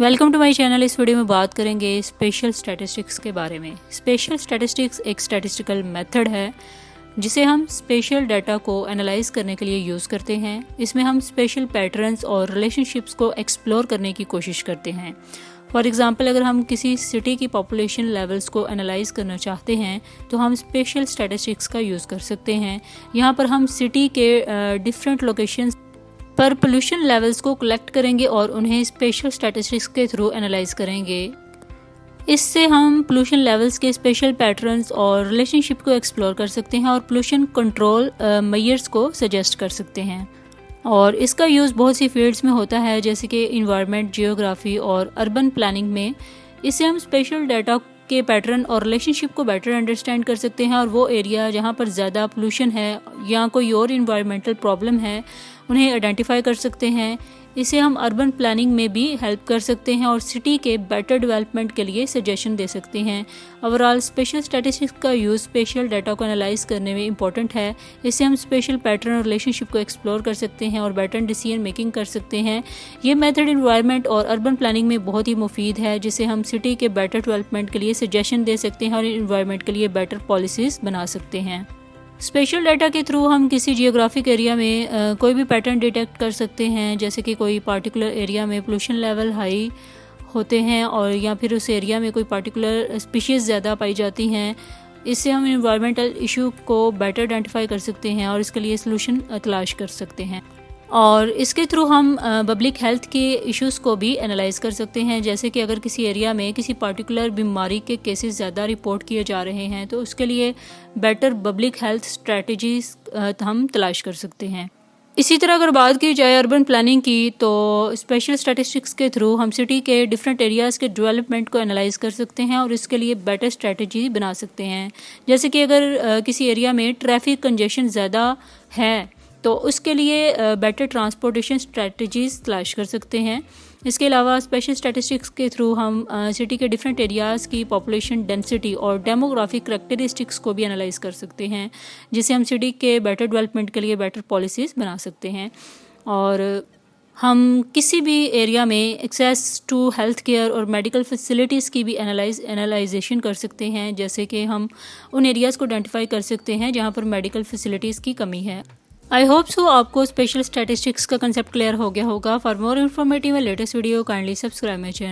Welcome to my channel. इस video में बात करेंगे स्पेशल स्टैटिस्टिक्स के बारे में। स्पेशल स्टैटिस्टिक्स एक स्टैटिस्टिकल मेथड है जिसे हम स्पेशल डाटा को एनालाइज करने के लिए यूज़ करते हैं। इसमें हम स्पेशल पैटर्न्स और रिलेशनशिप्स को एक्सप्लोर करने की कोशिश करते हैं। फॉर एग्जांपल, अगर हम किसी सिटी की पॉपुलेशन लेवल्स को एनालाइज करना चाहते हैं तो हम स्पेशल स्टैटिस्टिक्स का यूज़ कर सकते हैं। यहाँ पर हम सिटी के डिफरेंट लोकेशंस पर पोल्यूशन लेवल्स को कलेक्ट करेंगे और उन्हें स्पेशल स्टैटिस्टिक्स के थ्रू एनालाइज करेंगे। इससे हम पोल्यूशन लेवल्स के स्पेशल पैटर्न्स और रिलेशनशिप को एक्सप्लोर कर सकते हैं और पोल्यूशन कंट्रोल मेजर्स को सजेस्ट कर सकते हैं। और इसका यूज़ बहुत सी फील्ड्स में होता है, जैसे कि इन्वायरमेंट, जियोग्राफी और अर्बन प्लानिंग में। इससे हम स्पेशल डाटा के पैटर्न और रिलेशनशिप को बेटर अंडरस्टैंड कर सकते हैं और वो एरिया जहाँ पर ज़्यादा पोल्यूशन है या कोई और इन्वायरमेंटल प्रॉब्लम है उन्हें आइडेंटिफाई कर सकते हैं। इसे हम अर्बन प्लानिंग में भी हेल्प कर सकते हैं और सिटी के बेटर डेवलपमेंट के लिए सजेशन दे सकते हैं। ओवरऑल स्पेशल स्टैटिस्टिक्स का यूज़ स्पेशल डाटा को एनालाइज करने में इंपॉर्टेंट है। इससे हम स्पेशल पैटर्न और रिलेशनशिप को एक्सप्लोर कर सकते हैं और बेटर डिसीजन मेकिंग कर सकते हैं। ये मेथड इन्वायरमेंट और अर्बन प्लानिंग में बहुत ही मुफीद है, जिसे हम सिटी के बेटर डेवलपमेंट के लिए सजेशन दे सकते हैं और इन्वायरमेंट के लिए बेटर पॉलिसीज़ बना सकते हैं। स्पेशल डाटा के थ्रू हम किसी जियोग्राफिक एरिया में कोई भी पैटर्न डिटेक्ट कर सकते हैं, जैसे कि कोई पार्टिकुलर एरिया में पोल्यूशन लेवल हाई होते हैं और या फिर उस एरिया में कोई पार्टिकुलर स्पीशीज़ ज़्यादा पाई जाती हैं। इससे हम इन्वायरमेंटल इशू को बेटर आइडेंटिफाई कर सकते हैं और इसके लिए सलूशन तलाश कर सकते हैं। और इसके थ्रू हम पब्लिक हेल्थ के इश्यूज़ को भी एनालाइज कर सकते हैं, जैसे कि अगर किसी एरिया में किसी पार्टिकुलर बीमारी के केसेस ज़्यादा रिपोर्ट किए जा रहे हैं तो उसके लिए बेटर पब्लिक हेल्थ स्ट्रेटजीज हम तलाश कर सकते हैं। इसी तरह अगर बात की जाए अर्बन प्लानिंग की, तो स्पेशल स्टैटिस्टिक्स के थ्रू हम सिटी के डिफरेंट एरियाज़ के डेवलपमेंट को एनालाइज कर सकते हैं और इसके लिए बेटर स्ट्रेटजी बना सकते हैं। जैसे कि अगर किसी एरिया में ट्रैफिक कंजेशन ज़्यादा है तो उसके लिए बेटर ट्रांसपोर्टेशन स्ट्रेटजीज तलाश कर सकते हैं। इसके अलावा स्पेशल स्टैटिस्टिक्स के थ्रू हम सिटी के डिफरेंट एरियाज़ की पॉपुलेशन डेंसिटी और डेमोग्राफिक करैक्टरिस्टिक्स को भी एनालाइज कर सकते हैं, जिससे हम सिटी के बेटर डेवलपमेंट के लिए बेटर पॉलिसीज़ बना सकते हैं। और हम किसी भी एरिया में एक्सेस टू हेल्थ केयर और मेडिकल फैसिलिटीज़ की भी एनालाइजेशन कर सकते हैं, जैसे कि हम उन एरियाज़ को आइडेंटिफाई कर सकते हैं जहाँ पर मेडिकल फैसिलिटीज़ की कमी है। आई होप सो आपको स्पेशल स्टैटिस्टिक्स का कंसेप्ट क्लियर हो गया होगा। For more informative and latest video kindly subscribe my channel.